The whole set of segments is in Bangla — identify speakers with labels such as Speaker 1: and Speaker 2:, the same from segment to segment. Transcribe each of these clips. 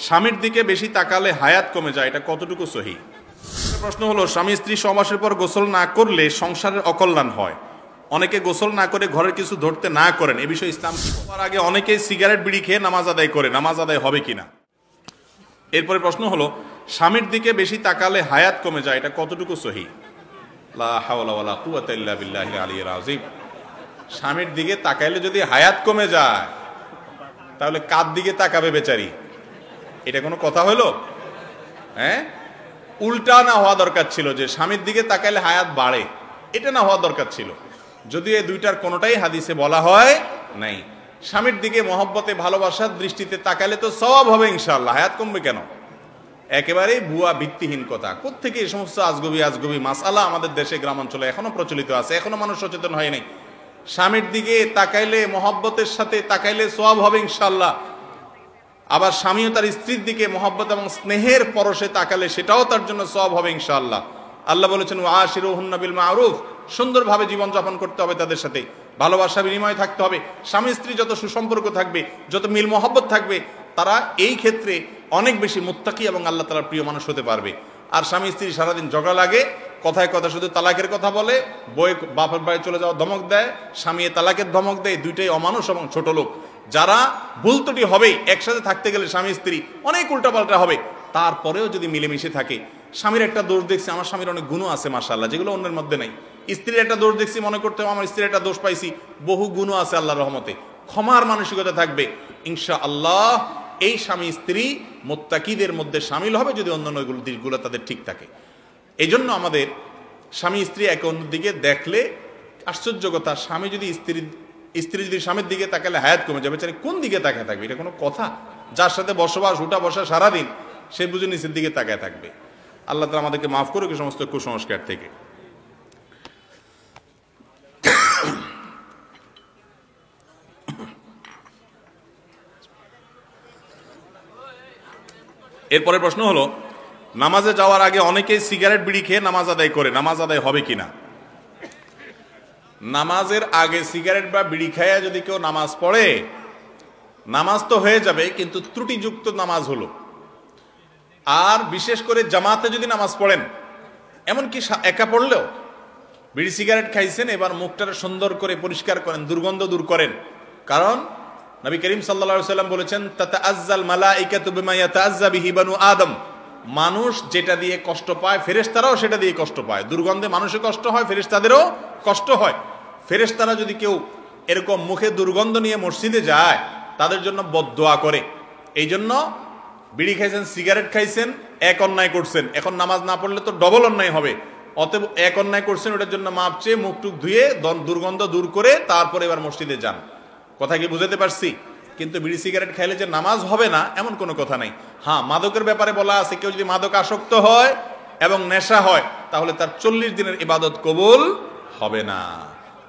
Speaker 1: স্বামীর দিকে বেশি তাকালে হায়াত কমে যায়, এটা কতটুকু সহি? প্রশ্ন হলো, স্বামী স্ত্রী সহবাসের পর গোসল না করলে সংসারের অকল্যাণ হয়। অনেকে গোসল না করে ঘরের কিছু ধরতে না করেন, এ বিষয়ে ইসলাম কি বলে? তার আগে অনেকেই সিগারেট বিড়ি খেয়ে নামাজ আদায় করে, নামাজ আদায় হবে কিনা? এরপরে প্রশ্ন হলো, স্বামীর দিকে বেশি তাকালে হায়াত কমে যায়, এটা কতটুকু সহি? লা হাওলা ওয়ালা কুওয়াতা ইল্লা বিল্লাহিল আলিয়্যিল আযীম। স্বামীর দিকে তাকাইলে যদি হায়াত কমে যায়, তাহলে কার দিকে তাকাবে বেচারি? এটা কোনো কথা হলো? হ্যাঁ, উল্টা না হওয়া দরকার ছিল, যে স্বামীর দিকে তাকাইলে হায়াত বাড়ে, এটা না হওয়া দরকার ছিল। যদিও এই দুইটার কোনোটাই হাদিসে বলা হয় নাই। স্বামীর দিকে মহব্বতে ভালোবাসার দৃষ্টিতে তাকাইলে তো সওয়াব হবে ইনশাআল্লাহ, হায়াত কমবে কেন? একেবারেই ভুয়া ভিত্তিহীন কথা। কোত্থেকে এই সমস্ত আজগবি মাসআলা আমাদের দেশে গ্রামাঞ্চলে এখনো প্রচলিত আছে, এখনো মানুষ সচেতন হয় নাই। স্বামীর দিকে তাকাইলে মহব্বতের সাথে তাকাইলে সওয়াব হবে ইনশাআল্লাহ। আবার স্বামীও তার স্ত্রীর দিকে মহব্বত এবং স্নেহের পরশে তাকালে সেটাও তার জন্য সওয়াব হবে ইনশাআল্লাহ। আল্লাহ বলেছেন, ওয়াশিরুহুন্না বিল মারুফ, সুন্দরভাবে জীবনযাপন করতে হবে, তাদের সাথে ভালোবাসা বিনিময় থাকতে হবে। স্বামী স্ত্রী যত সুসম্পর্ক থাকবে, যত মিল মহব্বত থাকবে, তারা এই ক্ষেত্রে অনেক বেশি মুত্তাকি এবং আল্লাহ তাআলার প্রিয় মানুষ হতে পারবে। আর স্বামী স্ত্রী সারাদিন ঝগড়া লাগে, কথায় কথা শুধু তালাকের কথা বলে, বই বাপের বাড়ি চলে যাওয়া ধমক দেয়, স্বামী তালাকের ধমক দেয়, দুইটাই অমানুষ এবং ছোট লোক। যারা ভুল ত্রুটি হবেই, একসাথে থাকতে গেলে স্বামী স্ত্রী অনেক উল্টাপাল্টা হবে, তারপরেও যদি মিলেমিশে থাকে। স্বামীর একটা দোষ দেখছি, আমার স্বামীর অনেক গুণ আছে মাশাআল্লাহ, যেগুলো অন্যের মধ্যে নাই। স্ত্রীর একটা দোষ দেখছি, মনে করতে হবে আমার স্ত্রীর একটা দোষ পাইছি, বহু গুণ আছে আল্লাহর রহমতে। ক্ষমার মানসিকতা থাকবে ইনশাআল্লাহ, এই স্বামী স্ত্রী মুত্তাকিদের মধ্যে শামিল হবে, যদি অন্যান্য দিকগুলো তাদের ঠিক থাকে। এই জন্য আমাদের স্বামী স্ত্রী একে অন্যের দিকে দেখলে, আশ্চর্য কথা, স্বামী যদি স্ত্রী যদি স্বামীর দিকে তাকালে হায়াত কমে যাবে, কোন দিকে তাকায় থাকবে? এটা কোনো কথা? যার সাথে বসবাস, উঠা বসা সারাদিন, সে বুঝে নিচের দিকে তাকায় থাকবে। আল্লাহ তাআলা আমাদেরকে মাফ করুক এই সমস্ত কুসংস্কার থেকে। এরপরে প্রশ্ন হলো, নামাজে যাওয়ার আগে অনেকেই সিগারেট বিড়ি খেয়ে নামাজ আদায় করে, নামাজ আদায় হবে কিনা? নামাজের আগে সিগারেট বা বিড়ি খাইয়া যদি কেউ নামাজ পড়ে, নামাজ তো হয়ে যাবে, কিন্তু ত্রুটিযুক্ত নামাজ হলো। আর বিশেষ করে জামাতে যদি নামাজ পড়েন, এমনকি একা পড়লেও বিড়ি সিগারেট খাইছেন, এবার মুখটা সুন্দর করে পরিষ্কার করেন, দুর্গন্ধ দূর করেন। কারণ নবী করিম সাল্লাল্লাহু আলাইহি ওয়াসাল্লাম বলেছেন, তাতাআজ্জাল মালাইকাতু বিমা ইয়াতাআজ্জা বিহি বানু আদম। মানুষ যেটা দিয়ে কষ্ট পায়, ফেরেশতারাও সেটা দিয়ে কষ্ট পায়। দুর্গন্ধে মানুষের কষ্ট হয়, ফেরেশতাদেরও কষ্ট হয়। ফেরেশতারা যদি কেউ এরকম মুখে দুর্গন্ধ নিয়ে মসজিদে যায়, তাদের জন্য বদদোয়া করে। এই জন্য বিড়ি খাইছেন, সিগারেট খাইছেন, এক অন্যায় করছেন, এখন নামাজ না পড়লে তো ডবল অন্যায় হবে। অতএব এক অন্যায় করছেন, ওটার জন্য মাপ চেয়ে মুখ টুক ধুয়ে দুর্গন্ধ দূর করে তারপরে এবার মসজিদে যান। কথা কি বুঝাতে পারছি? কিন্তু বিড়ি সিগারেট খাইলে যে নামাজ হবে না, এমন কোনো কথা নাই। হ্যাঁ, মাদকের ব্যাপারে বলা আছে, কেউ যদি মাদক আসক্ত হয় এবং নেশা হয়, তাহলে তার 40 দিনের ইবাদত কবুল হবে না।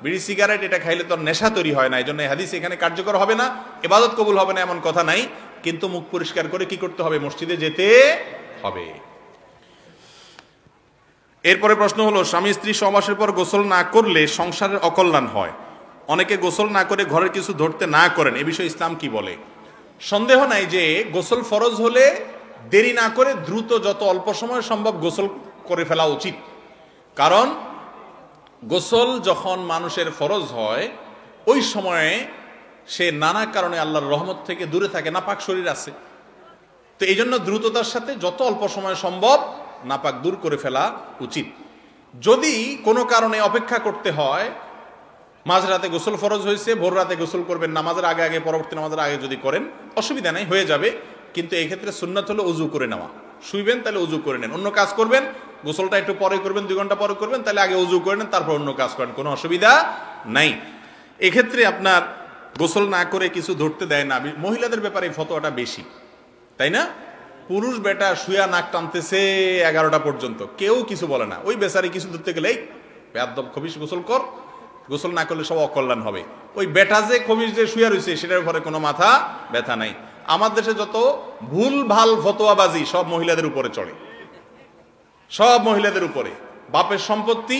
Speaker 1: বিড়ি সিগারেট এটা খাইলে তো নেশা তৈরি হয় না, এই জন্য হাদিস এখানে কার্যকর হবে না, ইবাদত কবুল হবে না, এমন কথা নাই। কিন্তু মুখ পরিষ্কার করে কি করতে হবে? মসজিদে যেতে হবে। এরপরে প্রশ্ন হলো, স্বামী স্ত্রী সহবাসের পর গোসল না করলে সংসারের অকল্যাণ হয়। অনেকে গোসল না করে ঘরের কিছু ধরতে না করেন, এ বিষয়ে ইসলাম কি বলে? সন্দেহ নাই যে গোসল ফরজ হলে দেরি না করে দ্রুত, যত অল্প সময় সম্ভব গোসল করে ফেলা উচিত। কারণ গোসল যখন মানুষের ফরজ হয়, ওই সময়ে সে নানা কারণে আল্লাহর রহমত থেকে দূরে থাকে, নাপাক শরীর আছে। তো এই জন্য দ্রুততার সাথে যত অল্প সময় সম্ভব নাপাক দূর করে ফেলা উচিত। যদি কোনো কারণে অপেক্ষা করতে হয়, মাঝরাতে গোসল ফরজ হয়েছে, ভোর রাতে গোসল করবেন, নামাজের আগে আগে, পরবর্তী নামাজের আগে যদি করেন অসুবিধা নাই, হয়ে যাবে। কিন্তু এই ক্ষেত্রে সুন্নাত হলো উজু করে নেওয়া। শুইবেন, তাহলে উজু করে নেন। অন্য কাজ করবেন, গোসলটা একটু পরে করবেন, 2 ঘন্টা পরে করবেন, তাহলে আগে উজু করে নেন, তারপর অন্য কাজ করেন, কোনো অসুবিধা নাই। এক্ষেত্রে আপনার গোসল না করে কিছু ধরতে দেয় না। মহিলাদের ব্যাপারে এই ফতোয়াটা বেশি, তাই না? পুরুষ বেটা শুয়া নাক টানতেছে 11টা পর্যন্ত, কেউ কিছু বলে না। ওই বেচারি কিছু ধরতে গেলে, এই বেয়াদব খবিশ, গোসল কর, গোসল না করলে সব অকল্যাণ হবে। ওই বেটা যে খবিশ যে শুয়া রয়েছে, সেটার উপরে কোনো মাথা ব্যথা নাই। আমার দেশে যত ভুল ভাল ফতোয়াবাজি সব মহিলাদের উপরে চড়ে, সব মহিলাদের উপরে। বাপের সম্পত্তি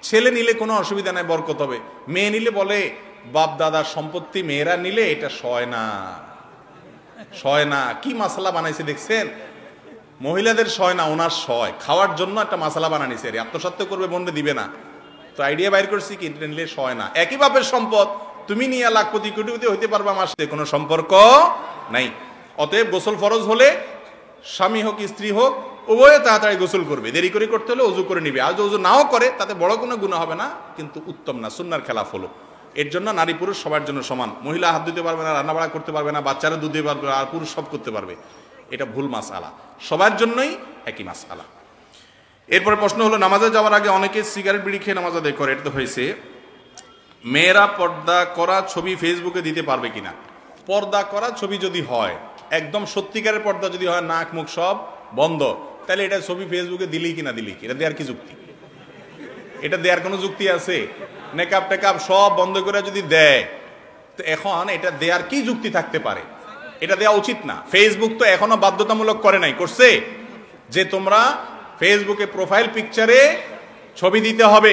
Speaker 1: ছেলে নিলে কোনো অসুবিধা নাই, বরকত হবে। মেয়ে নিলে বলে বাপ দাদার সম্পত্তি মেয়েরা নিলে এটা সয় না, সয় না, কি মাসালা বানাইছে দেখছেন? মহিলাদের সয় না, ওনার সয়, খাওয়ার জন্য একটা মাসালা বানানিছে, আত্মসাত্য করবে, মনে দিবে না, তো আইডিয়া বাইর করছি কি নিলে সয় না। একই বাপের সম্পদ, তুমি নিয়ে লাখপতি কোটিপতি হইতে পারবা, আমার সাথে কোনো সম্পর্ক নাই। অতএব গোসল ফরজ হলে স্বামী হোক স্ত্রী হোক উভয়ে তাড়াতাড়ি গোসল করবে, দেরি করে করতে হলে অজু করে নিবে। আর যদি অজু নাও করে তাতে বড় কোনো গুনাহ হবে না, কিন্তু উত্তম না, সুন্নাহর খেলাফ হলো। এর জন্য নারী পুরুষ সবার জন্য সমান। মহিলা হাত ধুতে পারবে না, রান্না বাড়া করতে পারবে না, বাচ্চারা দুধ দিতে পারবে না, আর পুরুষ সব করতে পারবে, এটা ভুল মাসআলা। সবার জন্যই একই মাসআলা। এরপরে প্রশ্ন হলো, নামাজে যাওয়ার আগে অনেকে সিগারেট বিড়ি খেয়ে নামাজ আদায় করে, এটা তো হয়েছে। মেয়েরা পর্দা করা ছবি ফেসবুকে দিতে পারবে কিনা? পর্দা করা ছবি যদি হয়, একদম সত্যিকারের পর্দা যদি হয়, নাক মুখ সব বন্ধ, তাহলে এটা ছবি ফেসবুকে দিলি কিনা দিলি কি, এটা দেওয়ার কি যুক্তি? এটা দেওয়ার কোনো যুক্তি আছে? মেকআপ টেকআপ সব বন্ধ করে যদি দেয়, তো এখন এটা দেওয়ার কি যুক্তি থাকতে পারে? এটা দেওয়া উচিত না। ফেসবুক তো এখনো বাধ্যতামূলক করে নাই, করছে যে তোমরা ফেসবুকে প্রোফাইল পিকচারে ছবি দিতে হবে।